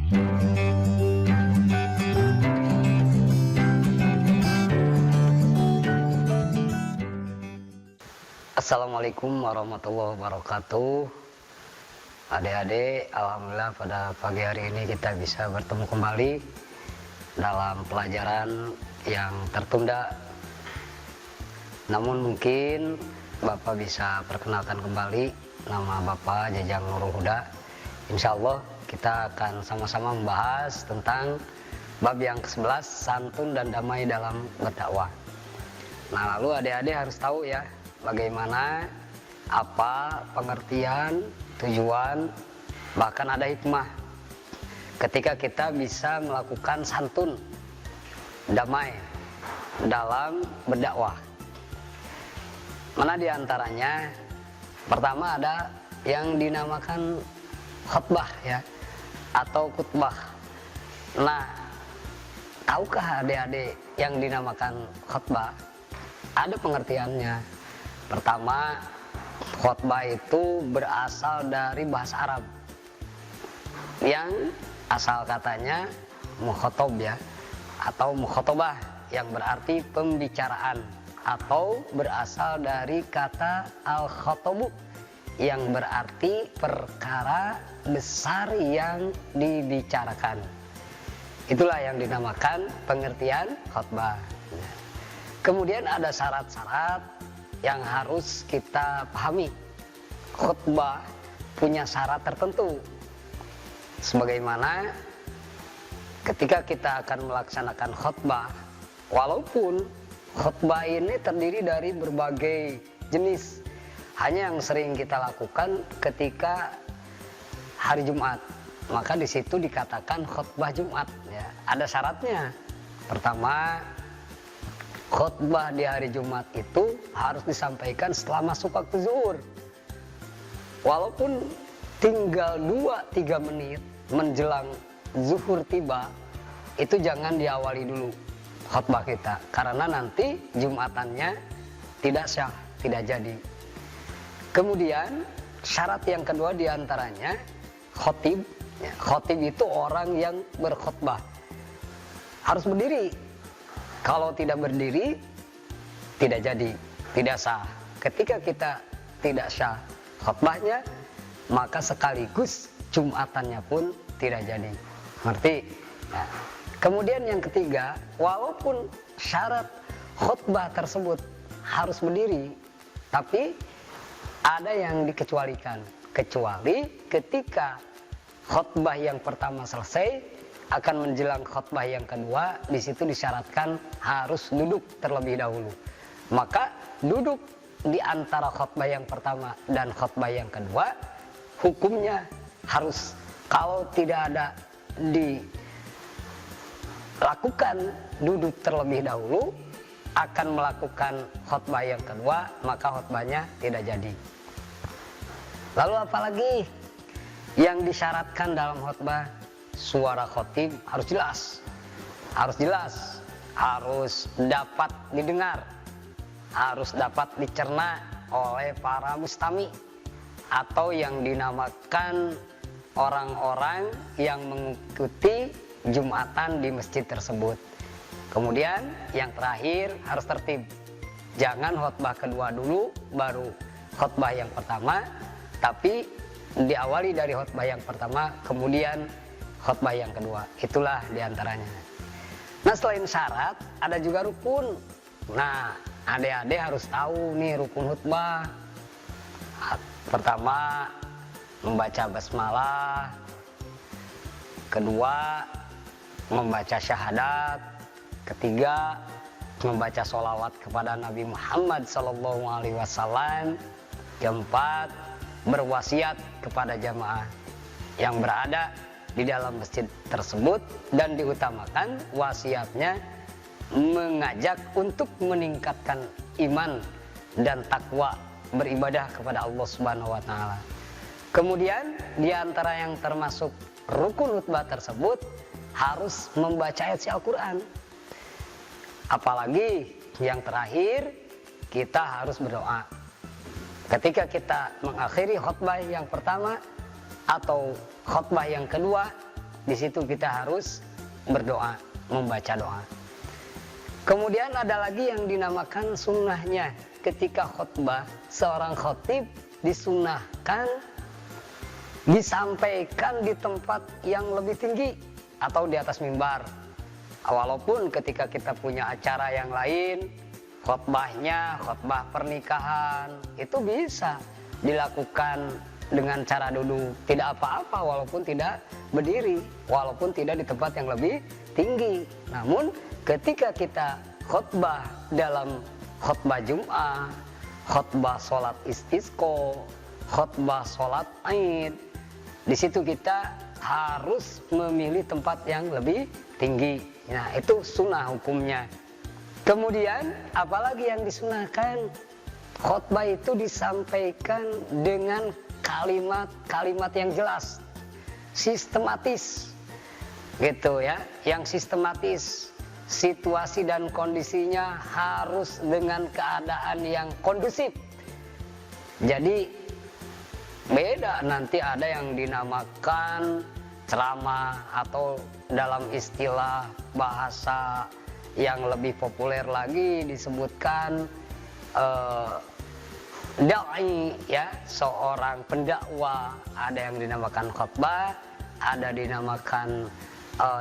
Assalamualaikum warahmatullahi wabarakatuh. Adik-adik, alhamdulillah pada pagi hari ini kita bisa bertemu kembali dalam pelajaran yang tertunda. Namun mungkin Bapak bisa perkenalkan kembali, nama Bapak Jajang Nurul Huda. Insya Allah kita akan sama-sama membahas tentang bab yang ke-11, santun dan damai dalam berdakwah. Nah, lalu adik-adik harus tahu ya, bagaimana, apa pengertian, tujuan, bahkan ada hikmah ketika kita bisa melakukan santun, damai dalam berdakwah. Mana diantaranya? Pertama ada yang dinamakan khutbah ya, atau khutbah. Nah, tahukah adik-adik yang dinamakan khutbah? Ada pengertiannya. Pertama, khutbah itu berasal dari bahasa Arab yang asal katanya mukhotob ya, atau mukhotobah yang berarti pembicaraan, atau berasal dari kata al-khotobu yang berarti perkara besar yang dibicarakan. Itulah yang dinamakan pengertian khutbah. Kemudian ada syarat-syarat yang harus kita pahami. Khutbah punya syarat tertentu, sebagaimana ketika kita akan melaksanakan khutbah, walaupun khutbah ini terdiri dari berbagai jenis, hanya yang sering kita lakukan ketika hari Jumat, maka di situ dikatakan khutbah Jumat ya. Ada syaratnya. Pertama, khutbah di hari Jumat itu harus disampaikan setelah masuk waktu zuhur. Walaupun tinggal 2-3 menit menjelang zuhur tiba, itu jangan diawali dulu khutbah kita, karena nanti Jumatannya tidak sah, tidak jadi. Kemudian syarat yang kedua diantaranya khotib ya. Khotib itu orang yang berkhutbah harus berdiri. Kalau tidak berdiri, tidak jadi, tidak sah. Ketika kita tidak sah khutbahnya, maka sekaligus Jumatannya pun tidak jadi. Ngerti? Nah, kemudian yang ketiga, walaupun syarat khutbah tersebut harus berdiri, tapi ada yang dikecualikan. Kecuali ketika khutbah yang pertama selesai, akan menjelang khutbah yang kedua, di situ disyaratkan harus duduk terlebih dahulu. Maka duduk di antara khutbah yang pertama dan khutbah yang kedua, hukumnya harus, kalau tidak ada dilakukan duduk terlebih dahulu, akan melakukan khutbah yang kedua, maka khutbahnya tidak jadi. Lalu apalagi yang disyaratkan dalam khutbah? Suara khotib harus jelas, harus dapat didengar, harus dapat dicerna oleh para mustami, atau yang dinamakan orang-orang yang mengikuti Jumatan di masjid tersebut. Kemudian yang terakhir harus tertib. Jangan khutbah kedua dulu baru khutbah yang pertama, tapi diawali dari khutbah yang pertama kemudian khutbah yang kedua. Itulah diantaranya. Nah, selain syarat ada juga rukun. Nah, adik-adik harus tahu nih rukun khutbah. Pertama, membaca basmalah. Kedua, membaca syahadat. Ketiga, membaca sholawat kepada Nabi Muhammad SAW. Keempat, berwasiat kepada jamaah yang berada di dalam masjid tersebut, dan diutamakan wasiatnya mengajak untuk meningkatkan iman dan takwa beribadah kepada Allah Subhanahu wa taala. Kemudian di antara yang termasuk rukun khutbah tersebut harus membaca ayat Al-Qur'an. Apalagi yang terakhir, kita harus berdoa. Ketika kita mengakhiri khutbah yang pertama atau khutbah yang kedua, di situ kita harus berdoa, membaca doa. Kemudian ada lagi yang dinamakan sunnahnya. Ketika khutbah, seorang khatib disunnahkan disampaikan di tempat yang lebih tinggi atau di atas mimbar. Walaupun ketika kita punya acara yang lain, khutbahnya khutbah pernikahan, itu bisa dilakukan dengan cara duduk, tidak apa-apa walaupun tidak berdiri, walaupun tidak di tempat yang lebih tinggi. Namun ketika kita khutbah dalam khutbah Jum'ah, khutbah sholat istisqa, khutbah sholat Aid, di situ kita harus memilih tempat yang lebih tinggi. Nah, itu sunnah hukumnya. Kemudian apalagi yang disunahkan? Khutbah itu disampaikan dengan kalimat-kalimat yang jelas, sistematis, gitu ya, yang sistematis. Situasi dan kondisinya harus dengan keadaan yang kondusif. Jadi beda, nanti ada yang dinamakan ceramah atau dalam istilah bahasa yang lebih populer lagi disebutkan da'i, ya, seorang pendakwah. Ada yang dinamakan khutbah, ada dinamakan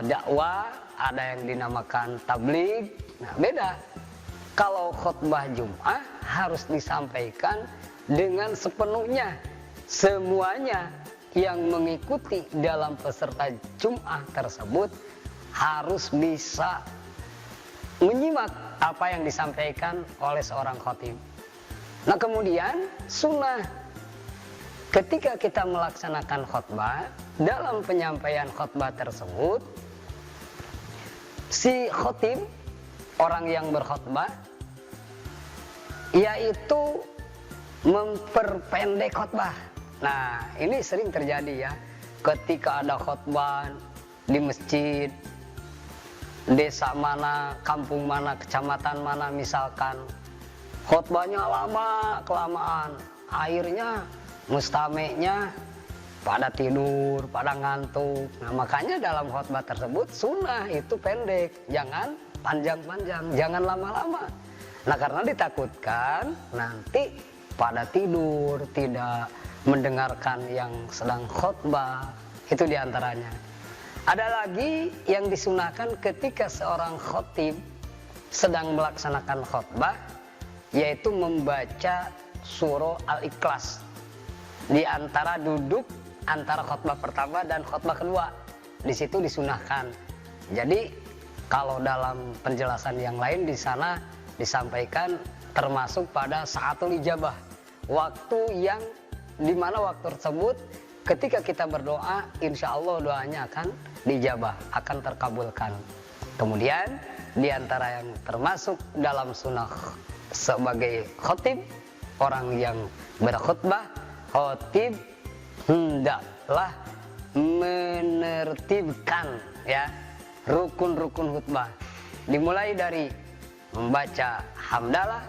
dakwah, ada yang dinamakan tabligh. Nah, beda. Kalau khutbah Jum'ah harus disampaikan dengan sepenuhnya, semuanya yang mengikuti dalam peserta Jum'ah tersebut harus bisa menyimak apa yang disampaikan oleh seorang khatib. Nah, kemudian sunnah ketika kita melaksanakan khutbah, dalam penyampaian khutbah tersebut si khatib, orang yang berkhutbah, yaitu memperpendek khutbah. Nah, ini sering terjadi ya, ketika ada khutbah di masjid, desa mana, kampung mana, kecamatan mana misalkan, khutbahnya lama kelamaan, akhirnya mustameknya pada tidur, pada ngantuk. Nah, makanya dalam khutbah tersebut sunnah itu pendek, jangan panjang-panjang, jangan lama-lama. Nah, karena ditakutkan nanti pada tidur, tidak mendengarkan yang sedang khutbah, itu diantaranya. Ada lagi yang disunahkan ketika seorang khatib sedang melaksanakan khutbah, yaitu membaca surah Al-Ikhlas di antara duduk antara khutbah pertama dan khutbah kedua. Di situ disunahkan. Jadi kalau dalam penjelasan yang lain di sana disampaikan termasuk pada saatul ijabah, waktu yang dimana waktu tersebut ketika kita berdoa, insya Allah doanya akan dijabah, akan terkabulkan. Kemudian di antara yang termasuk dalam sunnah sebagai khatib, orang yang berkhutbah, khatib hendaklah menertibkan ya rukun-rukun khutbah, dimulai dari membaca hamdalah,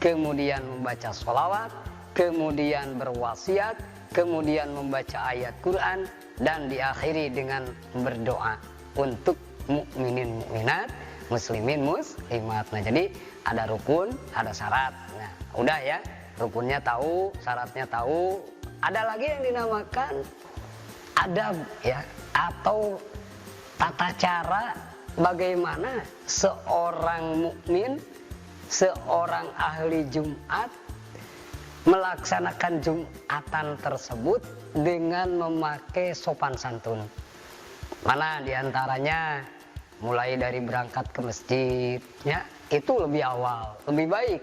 kemudian membaca sholawat, kemudian berwasiat, kemudian membaca ayat Quran, dan diakhiri dengan berdoa untuk mukminin mukminat, muslimin muslimat. Nah, jadi ada rukun, ada syarat. Nah, udah ya, rukunnya tahu, syaratnya tahu. Ada lagi yang dinamakan adab ya, atau tata cara bagaimana seorang mukmin, seorang ahli Jumat melaksanakan Jumatan tersebut dengan memakai sopan santun. Mana diantaranya? Mulai dari berangkat ke masjid ya, itu lebih awal, lebih baik.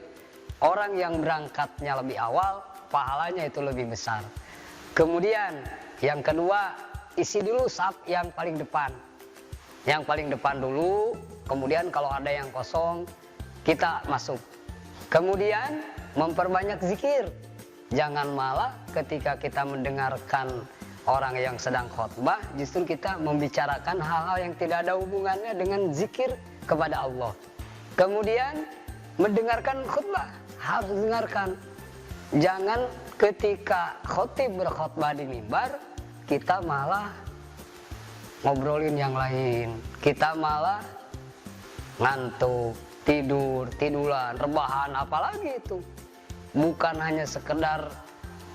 Orang yang berangkatnya lebih awal, pahalanya itu lebih besar. Kemudian yang kedua, isi dulu saf yang paling depan. Yang paling depan dulu, kemudian kalau ada yang kosong, kita masuk. Kemudian memperbanyak zikir. Jangan malah ketika kita mendengarkan orang yang sedang khutbah, justru kita membicarakan hal-hal yang tidak ada hubungannya dengan zikir kepada Allah. Kemudian mendengarkan khutbah, harus dengarkan. Jangan ketika khatib berkhutbah di mimbar, kita malah ngobrolin yang lain. Kita malah ngantuk, tiduran, rebahan, apalagi itu. Bukan hanya sekedar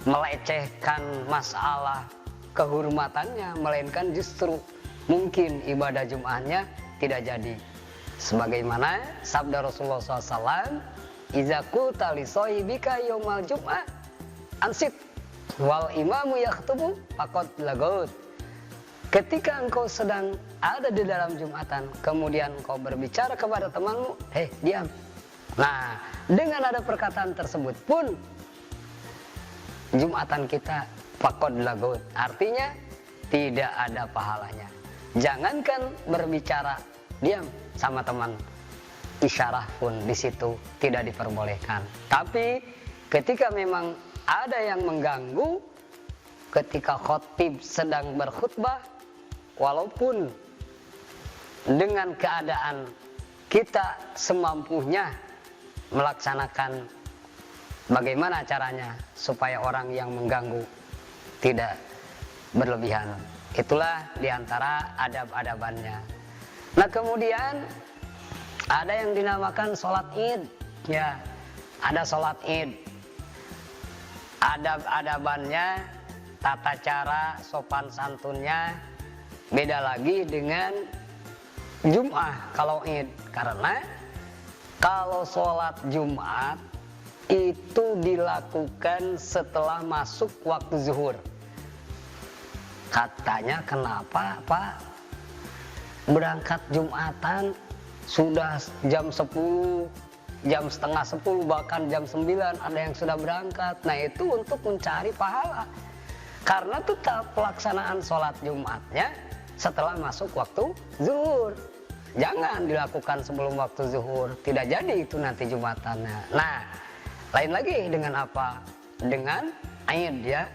melecehkan masalah kehormatannya, melainkan justru mungkin ibadah Jumatnya tidak jadi. Sebagaimana sabda Rasulullah SAW, "Iza qulta li shahibika yaumal jum'ah ansit wal imamu yaktubu faqad lagut." Ketika engkau sedang ada di dalam Jumatan, kemudian engkau berbicara kepada temanmu, diam. Nah, dengan ada perkataan tersebut pun Jumatan kita faqad lagut, artinya tidak ada pahalanya. Jangankan berbicara, diam sama teman, isyarah pun di situ tidak diperbolehkan. Tapi ketika memang ada yang mengganggu, ketika khotib sedang berkhutbah, walaupun dengan keadaan kita semampunya melaksanakan bagaimana caranya supaya orang yang mengganggu tidak berlebihan. Itulah diantara adab-adabannya. Nah, kemudian ada yang dinamakan sholat id. Ya, ada sholat id. Adab-adabannya, tata cara, sopan santunnya beda lagi dengan Jum'ah kalau id. Karena kalau sholat Jumat itu dilakukan setelah masuk waktu zuhur. Katanya, kenapa Pak berangkat Jumatan sudah jam 10, jam setengah 10, bahkan jam 9 ada yang sudah berangkat. Nah, itu untuk mencari pahala. Karena tetap pelaksanaan sholat Jumatnya setelah masuk waktu zuhur. Jangan dilakukan sebelum waktu zuhur, tidak jadi itu nanti Jumatannya. Nah, lain lagi dengan apa? Dengan Aid, ya,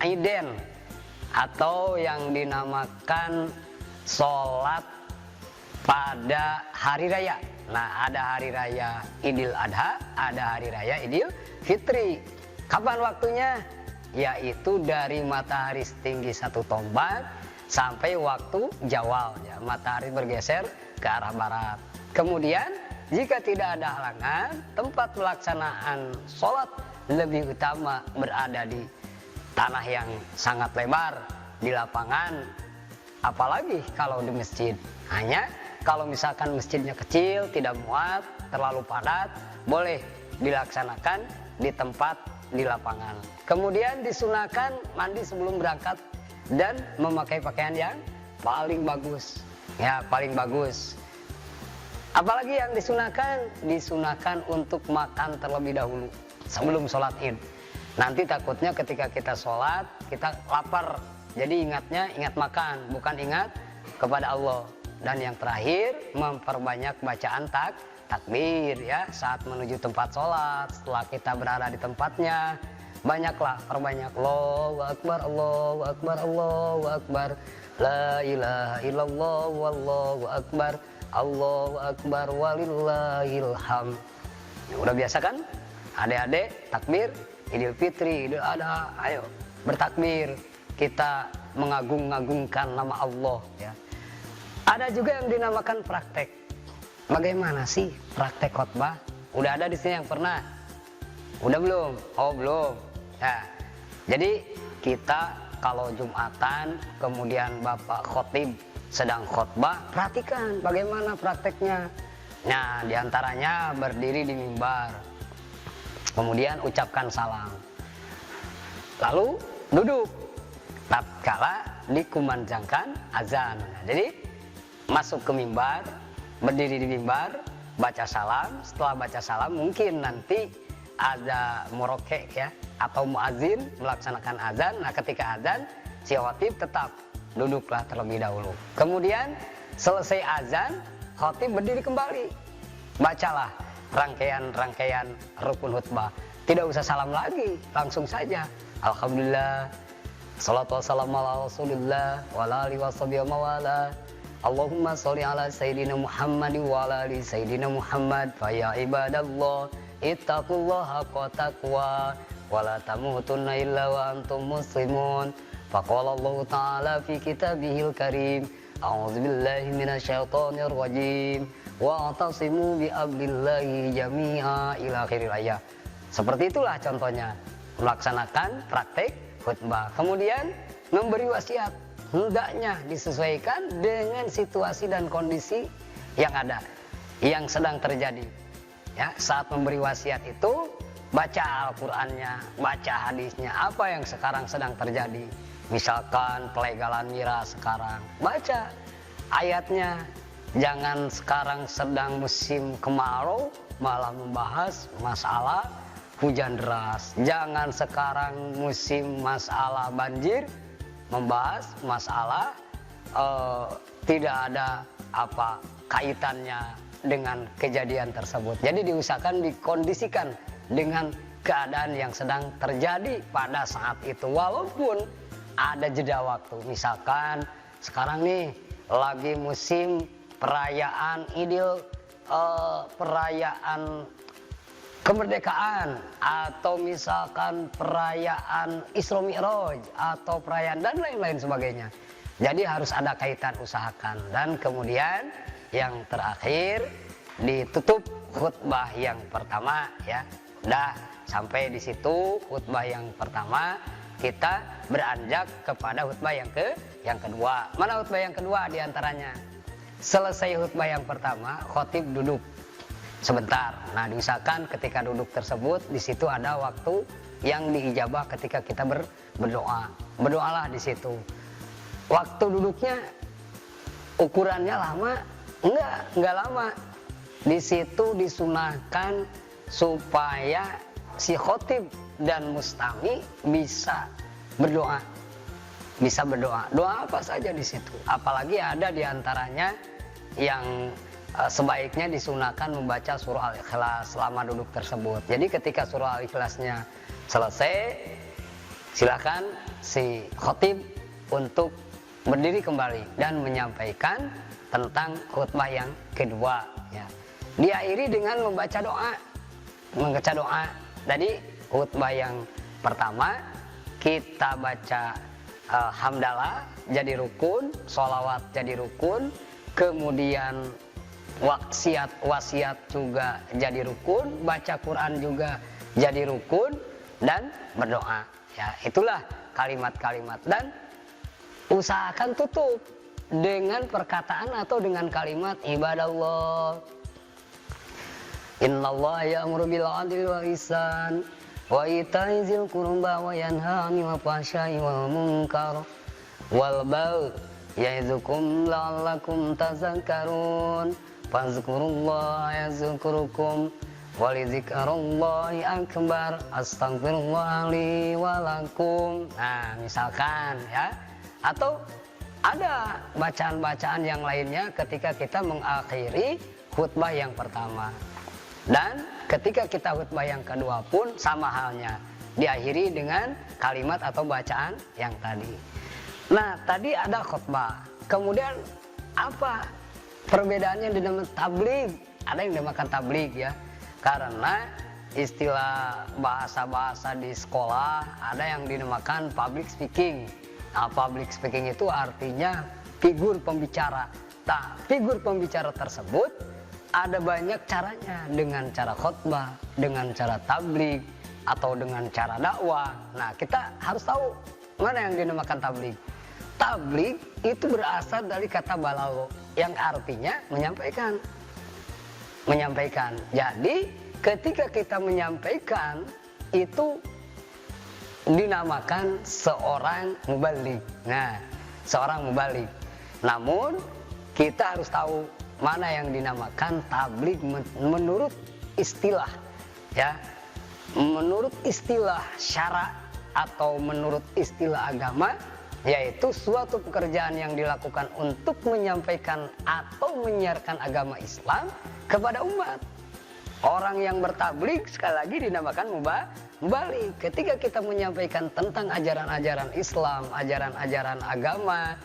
Aiden, atau yang dinamakan sholat pada hari raya. Nah, ada hari raya Idul Adha, ada hari raya Idul Fitri. Kapan waktunya? Yaitu dari matahari setinggi 1 tombak sampai waktu zawal, ya, matahari bergeser ke arah barat. Kemudian jika tidak ada halangan, tempat pelaksanaan sholat lebih utama berada di tanah yang sangat lebar, di lapangan, apalagi kalau di masjid. Hanya kalau misalkan masjidnya kecil, tidak muat, terlalu padat, boleh dilaksanakan di tempat di lapangan. Kemudian disunahkan mandi sebelum berangkat dan memakai pakaian yang paling bagus. Ya, paling bagus. Apalagi yang disunahkan? Disunahkan untuk makan terlebih dahulu sebelum sholat id. Nanti takutnya ketika kita sholat, kita lapar. Jadi ingat makan, bukan ingat kepada Allah. Dan yang terakhir, memperbanyak bacaan takbir, ya, saat menuju tempat sholat. Setelah kita berada di tempatnya, perbanyak Allahu Akbar, Allahu Akbar, Allahu Akbar, la ilaha illallah, wallahu akbar, Allahu Akbar, walillahil hamd. Ya, udah biasa kan? Adik-adik takbir Idul Fitri, Idul Adha, ayo bertakbir. Kita mengagung-agungkan nama Allah, ya. Ada juga yang dinamakan praktek. Bagaimana sih praktek khotbah? Udah ada di sini yang pernah? Udah belum? Oh, belum. Ya. Jadi kita kalau Jumatan, kemudian Bapak khotib sedang khotbah, perhatikan bagaimana prakteknya. Nah, diantaranya berdiri di mimbar, kemudian ucapkan salam, lalu duduk tatkala dikumandangkan azan. Nah, jadi masuk ke mimbar, berdiri di mimbar, baca salam. Setelah baca salam mungkin nanti ada murokek, ya, atau muazin melaksanakan azan. Nah, ketika azan si khatib tetap duduklah terlebih dahulu. Kemudian selesai azan, khatib berdiri kembali, bacalah rangkaian rukun khutbah. Tidak usah salam lagi, langsung saja alhamdulillah, salatu wassalamu ala rasulillah wa ala alihi washabihi wa mawala. Allahumma sholli ala sayyidina Muhammad wa ala ali sayyidina Muhammad. Fa ya ibadallah ittaqullaha haqqa taqwa wa la tamutunna illa wa antum muslimun. Faqala Allah Ta'ala fi kitabihil karim, a'udzubillahi minasyaitonir rajim, wa'tasimu bihablillahi jami'a ila akhiril ayat. Seperti itulah contohnya melaksanakan praktek khutbah. Kemudian memberi wasiat, hendaknya disesuaikan dengan situasi dan kondisi yang ada, yang sedang terjadi. Ya, saat memberi wasiat itu baca Al-Qur'annya, baca hadisnya, apa yang sekarang sedang terjadi. Misalkan pelegalan miras sekarang, baca ayatnya. Jangan sekarang sedang musim kemarau malah membahas masalah hujan deras. Jangan sekarang musim masalah banjir membahas masalah tidak ada apa kaitannya dengan kejadian tersebut. Jadi diusahakan dikondisikan dengan keadaan yang sedang terjadi pada saat itu, walaupun ada jeda waktu. Misalkan sekarang nih lagi musim perayaan perayaan kemerdekaan, atau misalkan perayaan Isra Mi'raj, atau perayaan dan lain-lain sebagainya. Jadi harus ada kaitan, usahakan. Dan kemudian yang terakhir ditutup khutbah yang pertama, ya. Udah sampai di situ khutbah yang pertama, kita beranjak kepada khutbah yang kedua. Mana khutbah yang kedua diantaranya? Selesai khutbah yang pertama, khotib duduk sebentar. Nah, diusahakan ketika duduk tersebut di situ ada waktu yang diijabah ketika kita berdoa. Berdoalah di situ. Waktu duduknya ukurannya lama? Enggak lama. Di situ disunahkan supaya si khotib dan mustami bisa berdoa. Bisa berdoa. Doa apa saja di situ. Apalagi ada diantaranya yang sebaiknya disunahkan membaca surah Al-Ikhlas selama duduk tersebut. Jadi ketika surah Al-Ikhlasnya selesai, silakan si khotib untuk berdiri kembali dan menyampaikan tentang khutbah yang kedua. Ya. Diakhiri dengan membaca doa. Jadi khutbah yang pertama kita baca hamdalah jadi rukun, sholawat jadi rukun, kemudian wasiat juga jadi rukun, baca Quran juga jadi rukun, dan berdoa. Ya, itulah kalimat-kalimat, dan usahakan tutup dengan perkataan atau dengan kalimat ibadallah. Innallaha ya'muru bil 'adli wal ihsan wa ita'i dzil qurba wa yanha 'anil fahsya'i wal munkar wal baghi ya'izukum la'allakum tadhakkarun. Fazkurullaha yazkurukum wa lidzikrullahi akbar. Astaghfirullah li wa lakum. Nah, misalkan ya. Atau ada bacaan-bacaan yang lainnya ketika kita mengakhiri khutbah yang pertama. Dan ketika kita khutbah yang kedua pun sama halnya, diakhiri dengan kalimat atau bacaan yang tadi. Nah, tadi ada khutbah. Kemudian apa perbedaannya dengan tabligh? Ada yang dinamakan tabligh ya. Karena istilah bahasa-bahasa di sekolah ada yang dinamakan public speaking. Nah, public speaking itu artinya figur pembicara. Nah, figur pembicara tersebut ada banyak caranya, dengan cara khutbah, dengan cara tabligh, atau dengan cara dakwah. Nah, kita harus tahu mana yang dinamakan tabligh. Tabligh itu berasal dari kata balagh yang artinya menyampaikan. Jadi, ketika kita menyampaikan itu dinamakan seorang mubaligh. Nah, seorang mubaligh. Namun kita harus tahu mana yang dinamakan tabligh menurut istilah ya. Menurut istilah syara atau menurut istilah agama, yaitu suatu pekerjaan yang dilakukan untuk menyampaikan atau menyiarkan agama Islam kepada umat. Orang yang bertabligh sekali lagi dinamakan mubaligh. Ketika kita menyampaikan tentang ajaran-ajaran Islam, ajaran-ajaran agama,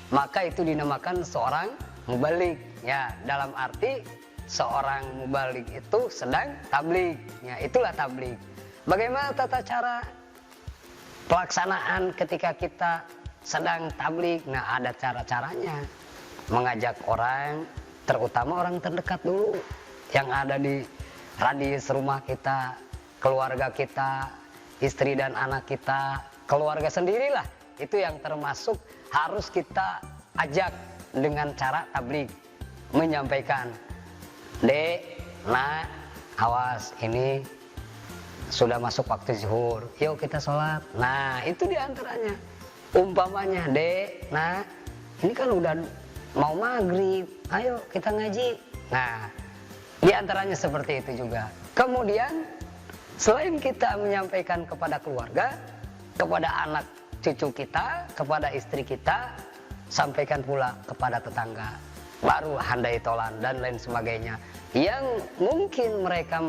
maka itu dinamakan seorang mubaligh. Ya, dalam arti seorang mubaligh itu sedang tabligh. Ya, itulah tabligh. Bagaimana tata cara pelaksanaan ketika kita sedang tabligh, nah ada cara-caranya mengajak orang, terutama orang terdekat dulu yang ada di radius rumah kita, keluarga kita, istri dan anak kita, keluarga sendirilah, itu yang termasuk harus kita ajak dengan cara tabligh, menyampaikan, Dek, Nak, awas ini sudah masuk waktu zuhur, yuk kita sholat. Nah itu diantaranya. Umpamanya, Dek, Nak, ini kan udah mau maghrib, ayo kita ngaji. Nah diantaranya seperti itu juga. Kemudian selain kita menyampaikan kepada keluarga, kepada anak cucu kita, kepada istri kita, sampaikan pula kepada tetangga, baru handai tolan dan lain sebagainya, yang mungkin mereka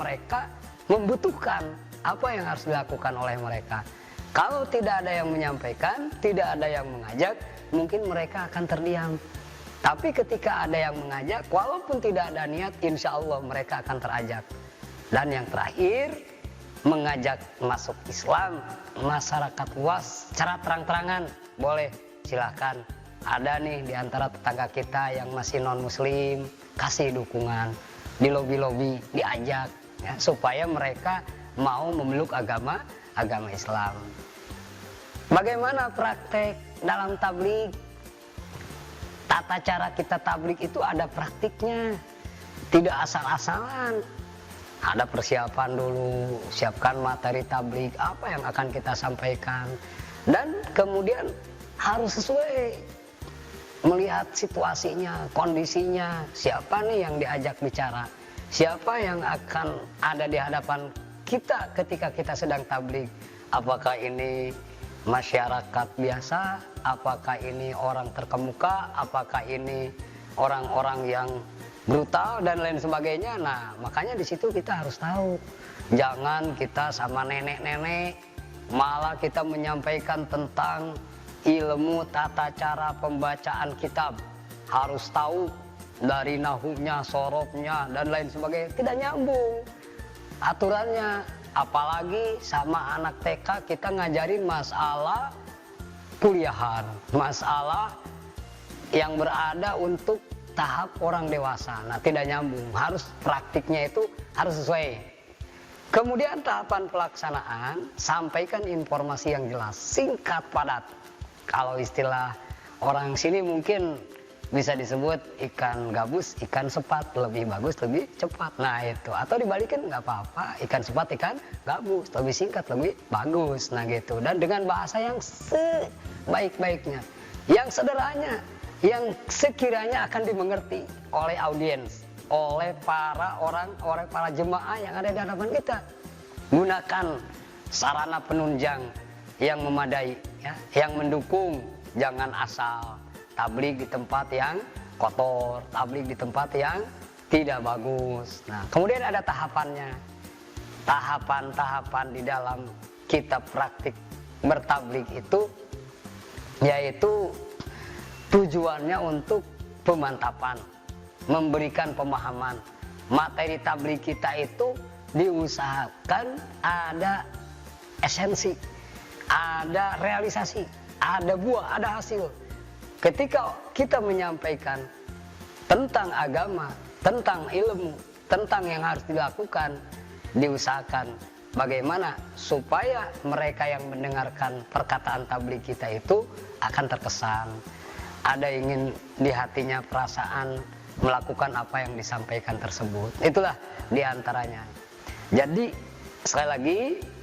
membutuhkan apa yang harus dilakukan oleh mereka. Kalau tidak ada yang menyampaikan, tidak ada yang mengajak, mungkin mereka akan terdiam. Tapi ketika ada yang mengajak, walaupun tidak ada niat, insya Allah mereka akan terajak. Dan yang terakhir, mengajak masuk Islam, masyarakat luas secara terang-terangan, boleh, silahkan. Ada nih di antara tetangga kita yang masih non-muslim, kasih dukungan, di lobi-lobi diajak, ya, supaya mereka mau memeluk agama Islam. Bagaimana praktek dalam tabligh? Tata cara kita tabligh itu ada praktiknya, tidak asal-asalan. Ada persiapan dulu, siapkan materi tabligh, apa yang akan kita sampaikan, dan kemudian harus sesuai, melihat situasinya, kondisinya, siapa nih yang diajak bicara, siapa yang akan ada di hadapan kita ketika kita sedang tabligh. Apakah ini masyarakat biasa, apakah ini orang terkemuka, apakah ini orang-orang yang brutal dan lain sebagainya. Nah makanya di situ kita harus tahu, jangan kita sama nenek-nenek malah kita menyampaikan tentang ilmu tata cara pembacaan kitab, harus tahu dari nahunya, sorobnya dan lain sebagainya, tidak nyambung aturannya. Apalagi sama anak TK kita ngajarin masalah kuliahan, masalah yang berada untuk tahap orang dewasa. Nah tidak nyambung, harus praktiknya itu harus sesuai. Kemudian tahapan pelaksanaan, sampaikan informasi yang jelas, singkat, padat. Kalau istilah orang sini mungkin bisa disebut ikan gabus, ikan sepat, lebih bagus, lebih cepat. Nah itu, atau dibalikin nggak apa-apa, ikan sepat, ikan gabus, lebih singkat, lebih bagus. Nah gitu, dan dengan bahasa yang sebaik-baiknya, yang sederhana, yang sekiranya akan dimengerti oleh audiens, oleh para jemaah yang ada di hadapan kita. Gunakan sarana penunjang yang memadai, ya, yang mendukung. Jangan asal tabligh di tempat yang kotor, tabligh di tempat yang tidak bagus. Nah, kemudian ada tahapannya. Tahapan-tahapan di dalam kita praktik bertabligh itu, yaitu tujuannya untuk pemantapan, memberikan pemahaman. Materi tabligh kita itu diusahakan ada esensi, ada realisasi, ada buah, ada hasil. Ketika kita menyampaikan tentang agama, tentang ilmu, tentang yang harus dilakukan, diusahakan bagaimana supaya mereka yang mendengarkan perkataan tabligh kita itu akan terkesan, ada ingin di hatinya perasaan melakukan apa yang disampaikan tersebut. Itulah diantaranya. Jadi sekali lagi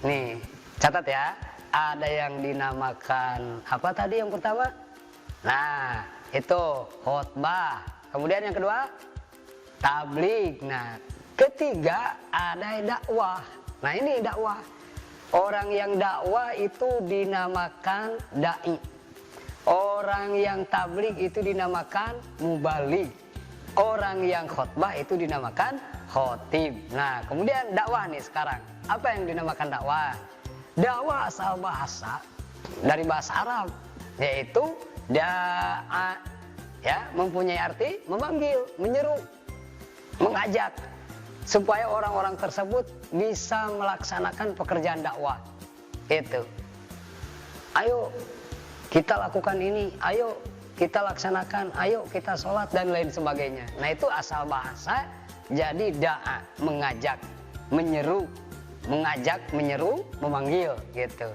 nih, catat ya, ada yang dinamakan apa tadi yang pertama? Nah itu khotbah. Kemudian yang kedua tabligh. Nah ketiga ada dakwah. Nah ini dakwah. Orang yang dakwah itu dinamakan dai. Orang yang tabligh itu dinamakan mubaligh. Orang yang khotbah itu dinamakan khotib. Nah kemudian dakwah nih sekarang. Apa yang dinamakan dakwah? Dakwah asal bahasa dari bahasa Arab, yaitu da'a, ya, mempunyai arti memanggil, menyeru, mengajak supaya orang-orang tersebut bisa melaksanakan pekerjaan dakwah. Itu. ayo kita lakukan ini, ayo kita laksanakan, ayo kita sholat dan lain sebagainya. Nah itu asal bahasa, jadi da'a, mengajak, menyeru, mengajak, menyeru, memanggil gitu.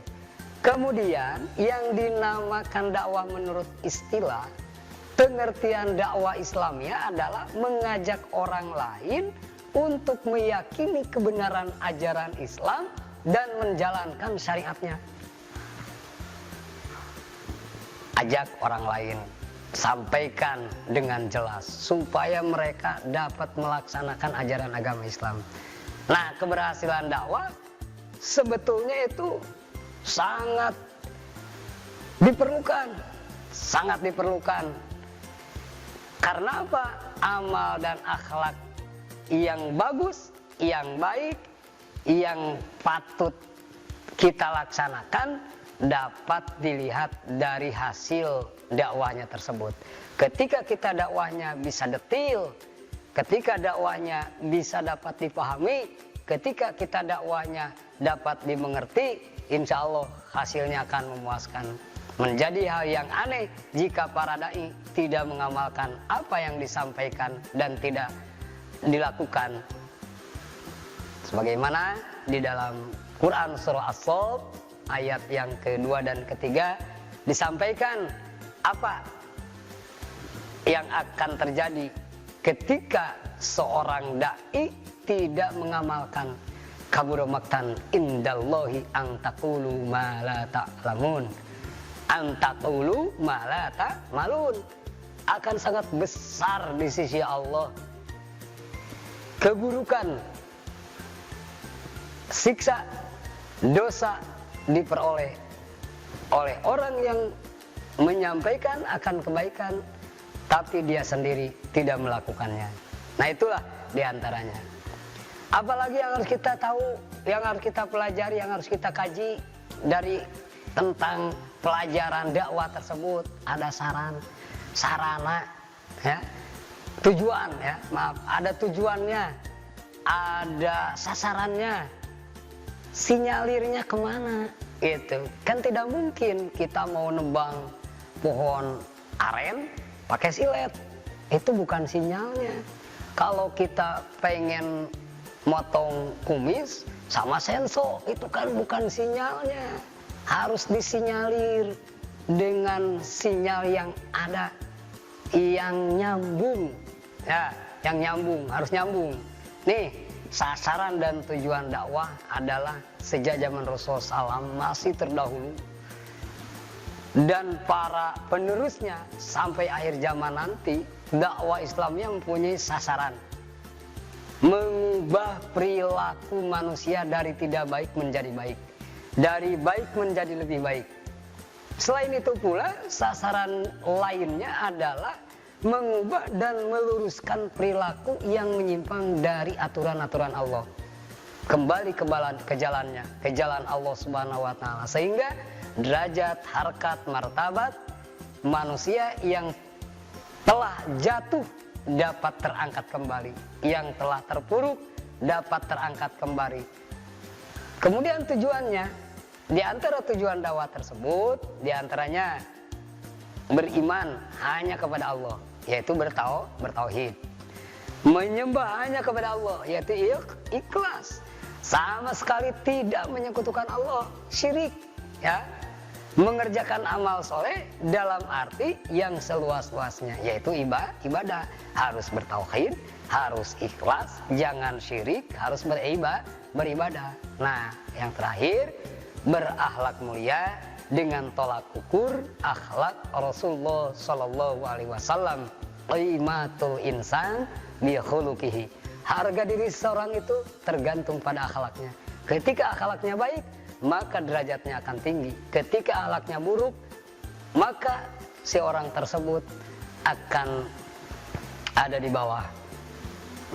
Kemudian yang dinamakan dakwah menurut istilah, pengertian dakwah Islamnya adalah mengajak orang lain untuk meyakini kebenaran ajaran Islam dan menjalankan syariatnya. Ajak orang lain, sampaikan dengan jelas supaya mereka dapat melaksanakan ajaran agama Islam. Nah, keberhasilan dakwah sebetulnya itu sangat diperlukan, sangat diperlukan. Karena apa? Amal dan akhlak yang bagus, yang baik, yang patut kita laksanakan dapat dilihat dari hasil dakwahnya tersebut. Ketika kita dakwahnya bisa detil, ketika dakwahnya bisa dapat dipahami, ketika kita dakwahnya dapat dimengerti, insya Allah hasilnya akan memuaskan. Menjadi hal yang aneh jika para dai tidak mengamalkan apa yang disampaikan dan tidak dilakukan. Sebagaimana di dalam Quran surah As-Saff ayat yang kedua dan ketiga disampaikan apa yang akan terjadi ketika seorang dai tidak mengamalkan. Kabura maqtan indallahi an taqulu ma la ta'lamun, an taqulu ma la ta'malun. Akan sangat besar di sisi Allah keburukan, siksa, dosa diperoleh oleh orang yang menyampaikan akan kebaikan tapi dia sendiri tidak melakukannya. Nah itulah diantaranya. Apalagi yang harus kita tahu, yang harus kita pelajari, yang harus kita kaji dari tentang pelajaran dakwah tersebut. Ada saran, sarana, ya, tujuan, ya, maaf, ada tujuannya, ada sasarannya, sinyalirnya kemana, gitu. Kan tidak mungkin kita mau nebang pohon aren pakai silet, itu bukan sinyalnya. Kalau kita pengen motong kumis sama senso, itu kan bukan sinyalnya. Harus disinyalir dengan sinyal yang ada, yang nyambung, ya, yang nyambung, harus nyambung. Nih, sasaran dan tujuan dakwah adalah sejak zaman Rasulullah SAW masih terdahulu dan para penerusnya sampai akhir zaman nanti, dakwah Islamnya mempunyai sasaran mengubah perilaku manusia dari tidak baik menjadi baik, dari baik menjadi lebih baik. Selain itu pula, sasaran lainnya adalah mengubah dan meluruskan perilaku yang menyimpang dari aturan-aturan Allah, kembali ke jalannya, ke jalan Allah Subhanahu wa Ta'ala, sehingga derajat, harkat, martabat manusia yang telah jatuh dapat terangkat kembali, yang telah terpuruk dapat terangkat kembali. Kemudian tujuannya, di antara tujuan dakwah tersebut, di antaranya beriman hanya kepada Allah, yaitu bertauhid, menyembah hanya kepada Allah, yaitu ikhlas, sama sekali tidak menyekutukan Allah, syirik, ya. Mengerjakan amal soleh dalam arti yang seluas-luasnya, yaitu ibadah. Harus bertauhid, harus ikhlas, jangan syirik, harus beribadah. Nah, yang terakhir, berakhlak mulia dengan tolak ukur akhlak Rasulullah Shallallahu Alaihi Wasallam. Qimatul insan bi khuluqihi. Harga diri seorang itu tergantung pada akhlaknya. Ketika akhlaknya baik, maka derajatnya akan tinggi. Ketika akhlaknya buruk, maka si orang tersebut akan ada di bawah.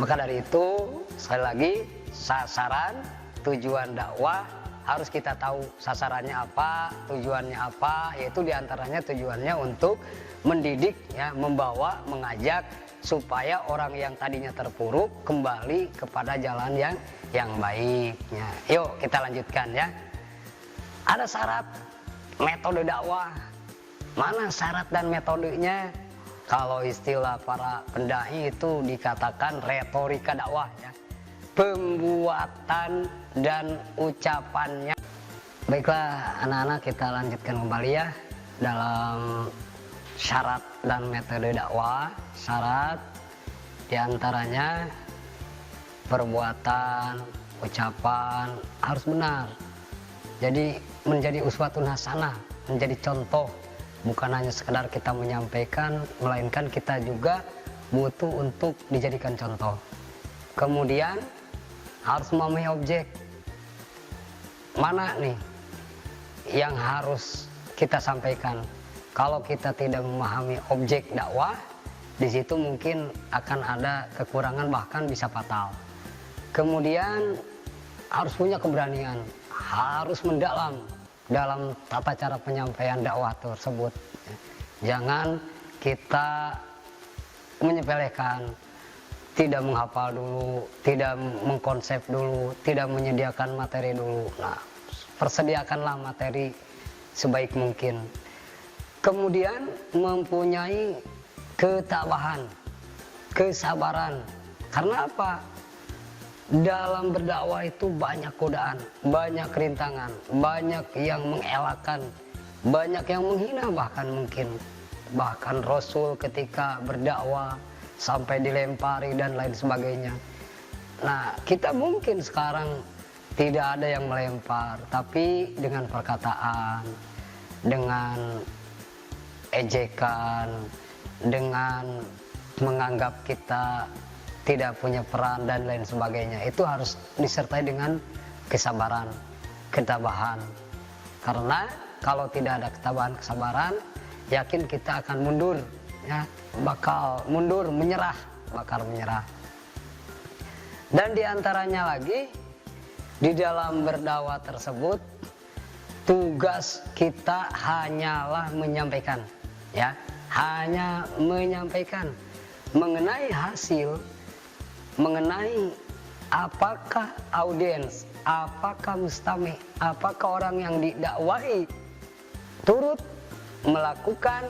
Maka dari itu, sekali lagi, sasaran, tujuan dakwah harus kita tahu sasarannya apa, tujuannya apa, yaitu diantaranya tujuannya untuk mendidik, ya, membawa, mengajak supaya orang yang tadinya terpuruk kembali kepada jalan yang baik. Ya. Yuk kita lanjutkan, ya. Ada syarat metode dakwah. Mana syarat dan metodenya? Kalau istilah para pendai itu dikatakan retorika dakwah ya. Pembuatan dan ucapannya. Baiklah anak-anak, kita lanjutkan kembali ya dalam syarat dan metode dakwah. Syarat diantaranya perbuatan, ucapan harus benar. Jadi menjadi uswatun hasanah, menjadi contoh. Bukan hanya sekedar kita menyampaikan, melainkan kita juga butuh untuk dijadikan contoh. Kemudian harus memahami objek. Mana nih yang harus kita sampaikan? Kalau kita tidak memahami objek dakwah, di situ mungkin akan ada kekurangan, bahkan bisa fatal. Kemudian harus punya keberanian, harus mendalam dalam tata cara penyampaian dakwah tersebut. Jangan kita menyepelekan, tidak menghafal dulu, tidak mengkonsep dulu, tidak menyediakan materi dulu. Nah, persediakanlah materi sebaik mungkin. Kemudian mempunyai ketabahan, kesabaran. Karena apa? Dalam berdakwah itu banyak godaan, banyak rintangan, banyak yang mengelakkan, banyak yang menghina, bahkan mungkin. Bahkan Rasul ketika berdakwah sampai dilempari dan lain sebagainya. Nah, kita mungkin sekarang tidak ada yang melempar, tapi dengan perkataan, dengan ejekan, dengan menganggap kita tidak punya peran dan lain sebagainya, itu harus disertai dengan kesabaran, ketabahan. Karena kalau tidak ada ketabahan, kesabaran, yakin kita akan mundur, ya, bakal mundur, bakal menyerah. Dan diantaranya lagi di dalam berdakwah tersebut, tugas kita hanyalah menyampaikan, ya, hanya menyampaikan mengenai hasil. Mengenai apakah audiens, apakah mustami, apakah orang yang didakwahi turut melakukan,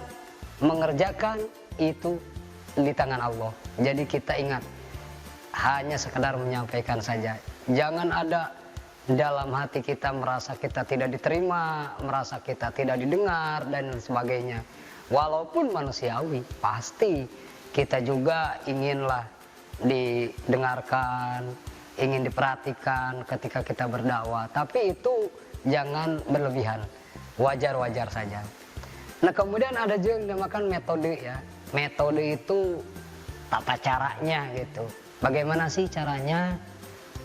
mengerjakan, itu di tangan Allah. Jadi kita ingat, hanya sekedar menyampaikan saja. Jangan ada dalam hati kita merasa kita tidak diterima, merasa kita tidak didengar dan sebagainya. Walaupun manusiawi, pasti kita juga inginlah didengarkan, ingin diperhatikan ketika kita berdakwah, tapi itu jangan berlebihan, wajar-wajar saja. Nah, kemudian ada juga yang dinamakan metode, ya. Metode itu tata caranya gitu. Bagaimana sih caranya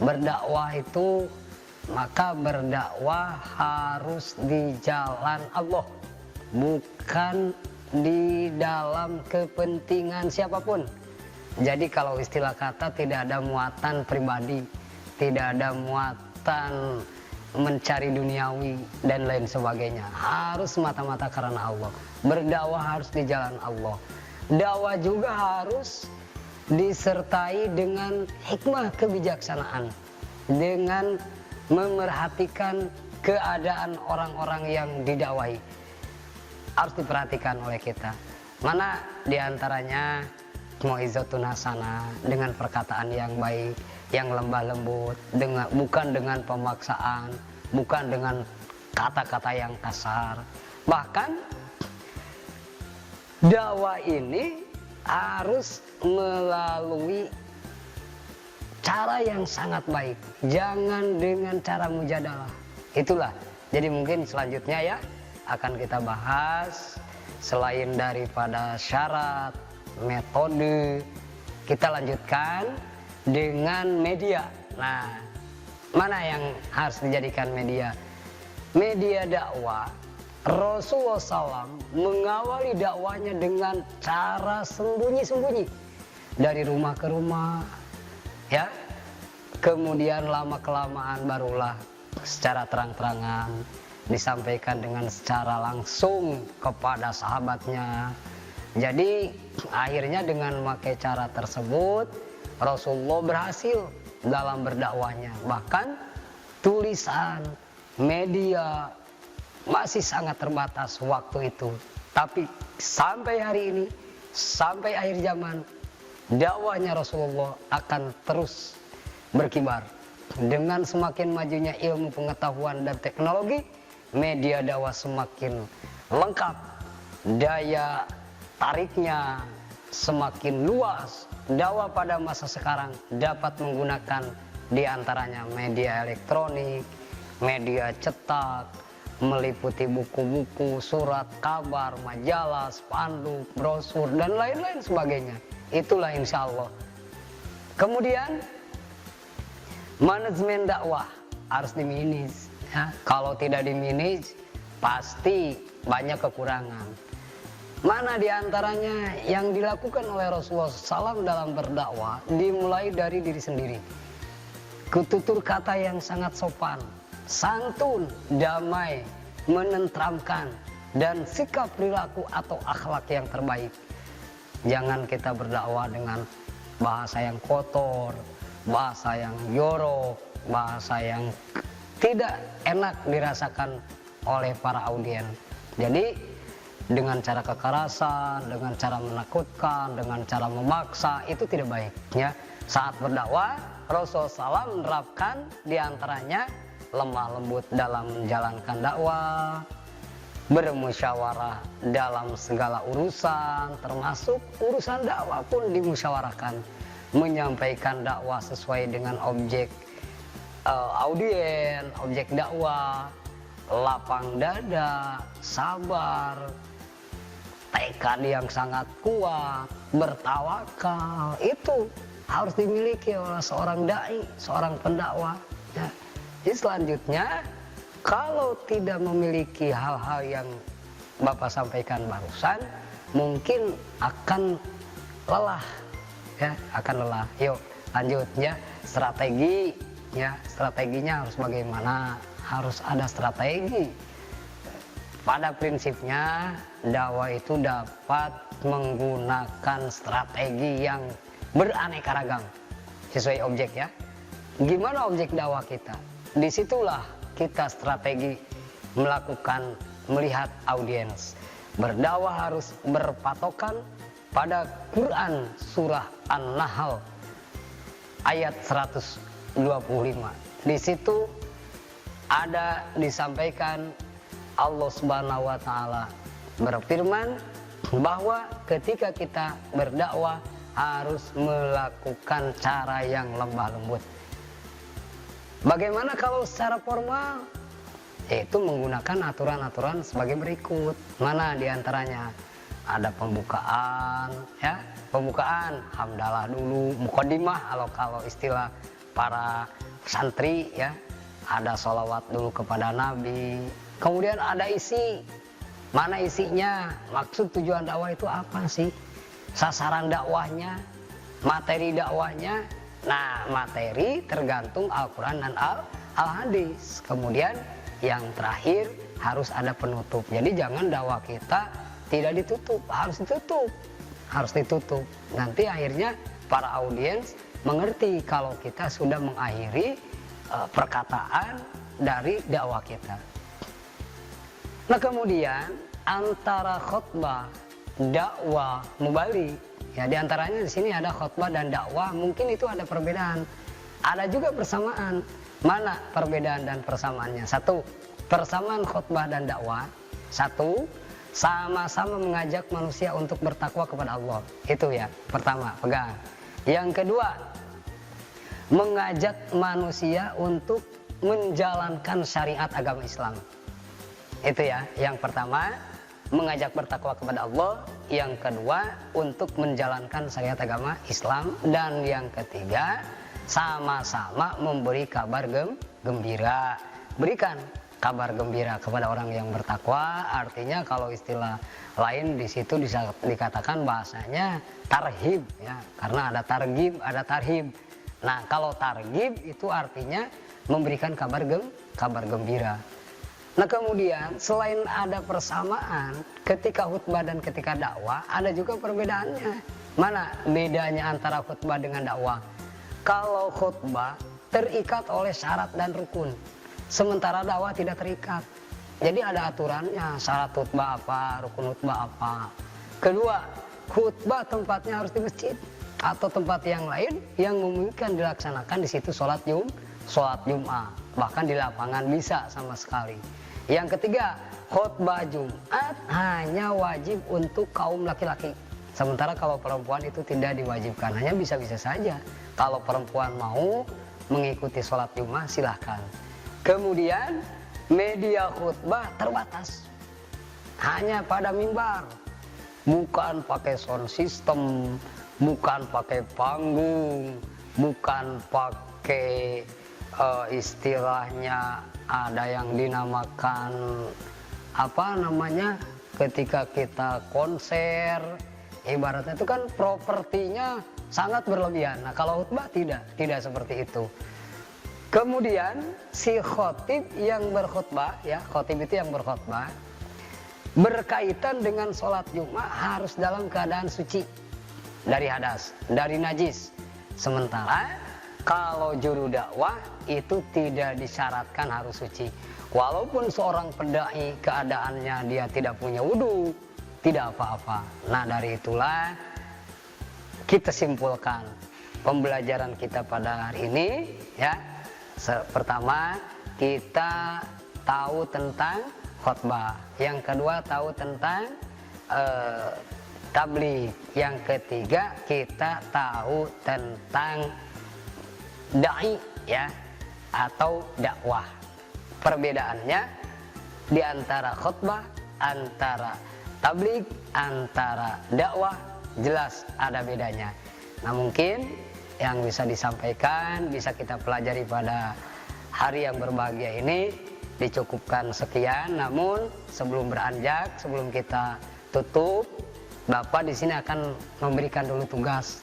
berdakwah itu? Maka berdakwah harus di jalan Allah, bukan di dalam kepentingan siapapun. Jadi kalau istilah kata, tidak ada muatan pribadi, tidak ada muatan mencari duniawi dan lain sebagainya. Harus semata-mata karena Allah. Berdakwah harus di jalan Allah. Dakwah juga harus disertai dengan hikmah kebijaksanaan, dengan memerhatikan keadaan orang-orang yang didakwahi. Harus diperhatikan oleh kita. Mana diantaranya mau'izatun hasanah, dengan perkataan yang baik, yang lembah lembut, bukan dengan pemaksaan, bukan dengan kata-kata yang kasar. Bahkan dakwah ini harus melalui cara yang sangat baik, jangan dengan cara mujadalah. Itulah, jadi mungkin selanjutnya ya akan kita bahas, selain daripada syarat, metode, kita lanjutkan dengan media. Nah, mana yang harus dijadikan media? Media dakwah, Rasulullah SAW mengawali dakwahnya dengan cara sembunyi-sembunyi, dari rumah ke rumah, ya. Kemudian lama-kelamaan barulah secara terang-terangan disampaikan dengan secara langsung kepada sahabatnya. Jadi akhirnya dengan memakai cara tersebut Rasulullah berhasil dalam berdakwahnya. Bahkan tulisan, media, masih sangat terbatas waktu itu. Tapi sampai hari ini, sampai akhir zaman, dakwahnya Rasulullah akan terus berkibar. Dengan semakin majunya ilmu pengetahuan dan teknologi, media dakwah semakin lengkap, daya tariknya semakin luas. Dakwah pada masa sekarang dapat menggunakan diantaranya media elektronik, media cetak, meliputi buku-buku, surat kabar, majalah, spanduk, brosur, dan lain-lain sebagainya. Itulah insya Allah. Kemudian manajemen dakwah harus dimanage. Ya, kalau tidak dimanage, pasti banyak kekurangan. Mana diantaranya yang dilakukan oleh Rasulullah SAW dalam berdakwah, dimulai dari diri sendiri. Kututur kata yang sangat sopan, santun, damai, menenteramkan, dan sikap perilaku atau akhlak yang terbaik. Jangan kita berdakwah dengan bahasa yang kotor, bahasa yang jorok, bahasa yang tidak enak dirasakan oleh para audien. Jadi dengan cara kekerasan, dengan cara menakutkan, dengan cara memaksa, itu tidak baik. Ya, saat berdakwah, Rasulullah SAW menerapkan diantaranya lemah lembut dalam menjalankan dakwah, bermusyawarah dalam segala urusan, termasuk urusan dakwah pun dimusyawarahkan, menyampaikan dakwah sesuai dengan objek audien, objek dakwah, lapang dada, sabar, tekad yang sangat kuat, bertawakal, itu harus dimiliki oleh seorang dai, seorang pendakwah. Ya. Jadi selanjutnya, kalau tidak memiliki hal-hal yang Bapak sampaikan barusan, mungkin akan lelah, ya, akan lelah. Yuk lanjut ya, strategi, ya, strateginya harus bagaimana? Harus ada strategi. Pada prinsipnya, dakwah itu dapat menggunakan strategi yang beraneka ragam sesuai objek, ya. Gimana objek dakwah kita? Disitulah kita strategi melihat audiens. Berdakwah harus berpatokan pada Quran surah An-Nahl ayat 125. Di situ ada disampaikan Allah Subhanahu wa taala berfirman bahwa ketika kita berdakwah harus melakukan cara yang lemah lembut. Bagaimana kalau secara formal? Yaitu menggunakan aturan-aturan sebagai berikut. Mana diantaranya? Ada pembukaan, ya, pembukaan hamdalah dulu, muqaddimah kalau istilah para santri, ya, ada sholawat dulu kepada Nabi. Kemudian ada isi, mana isinya, maksud tujuan dakwah itu apa sih? Sasaran dakwahnya, materi dakwahnya. Nah, materi tergantung Al-Quran dan Al-Hadis. Kemudian yang terakhir harus ada penutup. Jadi jangan dakwah kita tidak ditutup, harus ditutup. Nanti akhirnya para audiens mengerti kalau kita sudah mengakhiri perkataan dari dakwah kita. Nah, kemudian antara khutbah, dakwah, mubalik, ya, diantaranya di sini ada khutbah dan dakwah, mungkin itu ada perbedaan. Ada juga persamaan. Mana perbedaan dan persamaannya? Satu, persamaan khutbah dan dakwah. Satu, sama-sama mengajak manusia untuk bertakwa kepada Allah. Itu ya, pertama, pegang. Yang kedua, mengajak manusia untuk menjalankan syariat agama Islam. Itu ya, yang pertama, mengajak bertakwa kepada Allah. Yang kedua, untuk menjalankan syariat agama Islam. Dan yang ketiga, sama-sama memberi kabar gembira. Berikan kabar gembira kepada orang yang bertakwa. Artinya kalau istilah lain di situ dikatakan bahasanya tarhib, ya, karena ada targib, ada tarhib. Nah, kalau targib itu artinya memberikan kabar gembira. Nah, kemudian selain ada persamaan ketika khutbah dan ketika dakwah, ada juga perbedaannya. Mana bedanya antara khutbah dengan dakwah? Kalau khutbah terikat oleh syarat dan rukun, sementara dakwah tidak terikat. Jadi ada aturannya, syarat khutbah apa, rukun khutbah apa. Kedua, khutbah tempatnya harus di masjid atau tempat yang lain yang memungkinkan dilaksanakan di situ sholat Jumat. Bahkan di lapangan bisa sama sekali. Yang ketiga, khutbah Jumat hanya wajib untuk kaum laki-laki. Sementara kalau perempuan itu tidak diwajibkan, hanya bisa-bisa saja. Kalau perempuan mau mengikuti sholat Jumat silahkan. Kemudian media khutbah terbatas, hanya pada mimbar, bukan pakai sound system, bukan pakai panggung, bukan pakai istilahnya ada yang dinamakan apa namanya ketika kita konser, ibaratnya itu kan propertinya sangat berlebihan. Nah kalau khutbah tidak seperti itu. Kemudian si khotib yang berkhutbah, ya khotib itu yang berkhutbah berkaitan dengan sholat Jumat harus dalam keadaan suci dari hadas, dari najis. Sementara kalau juru dakwah itu tidak disyaratkan harus suci. Walaupun seorang pendai keadaannya dia tidak punya wudhu, tidak apa-apa. Nah dari itulah kita simpulkan pembelajaran kita pada hari ini, ya. Pertama, kita tahu tentang khutbah. Yang kedua, tahu tentang tabligh. Yang ketiga, kita tahu tentang dai, ya, atau dakwah. Perbedaannya di antara khutbah, antara tabligh, antara dakwah jelas ada bedanya. Nah mungkin yang bisa disampaikan, bisa kita pelajari pada hari yang berbahagia ini dicukupkan sekian. Namun sebelum beranjak, sebelum kita tutup, Bapak di sini akan memberikan dulu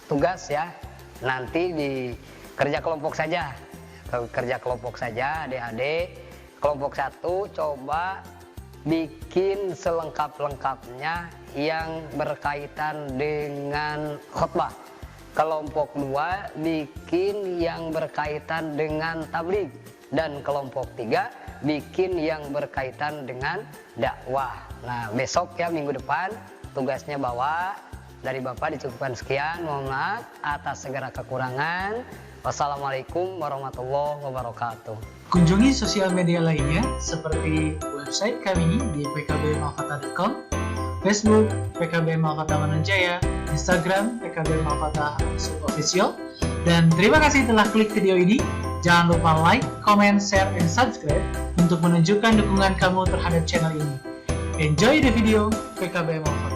tugas ya. Nanti di kerja kelompok saja, adik-adik. Kelompok 1 coba bikin selengkap-lengkapnya yang berkaitan dengan khutbah. Kelompok 2 bikin yang berkaitan dengan tabligh, dan kelompok 3 bikin yang berkaitan dengan dakwah. Nah besok ya, minggu depan tugasnya bawa. Dari Bapak dicukupkan sekian, mohon maaf atas segala kekurangan. Wassalamualaikum warahmatullahi wabarakatuh. Kunjungi sosial media lainnya seperti website kami di pkbmalfata.com, Facebook PKB Malfata Mananjaya, Instagram PKB Malfata Official. Dan terima kasih telah klik video ini. Jangan lupa like, comment, share, dan subscribe untuk menunjukkan dukungan kamu terhadap channel ini. Enjoy the video PKB Malfata.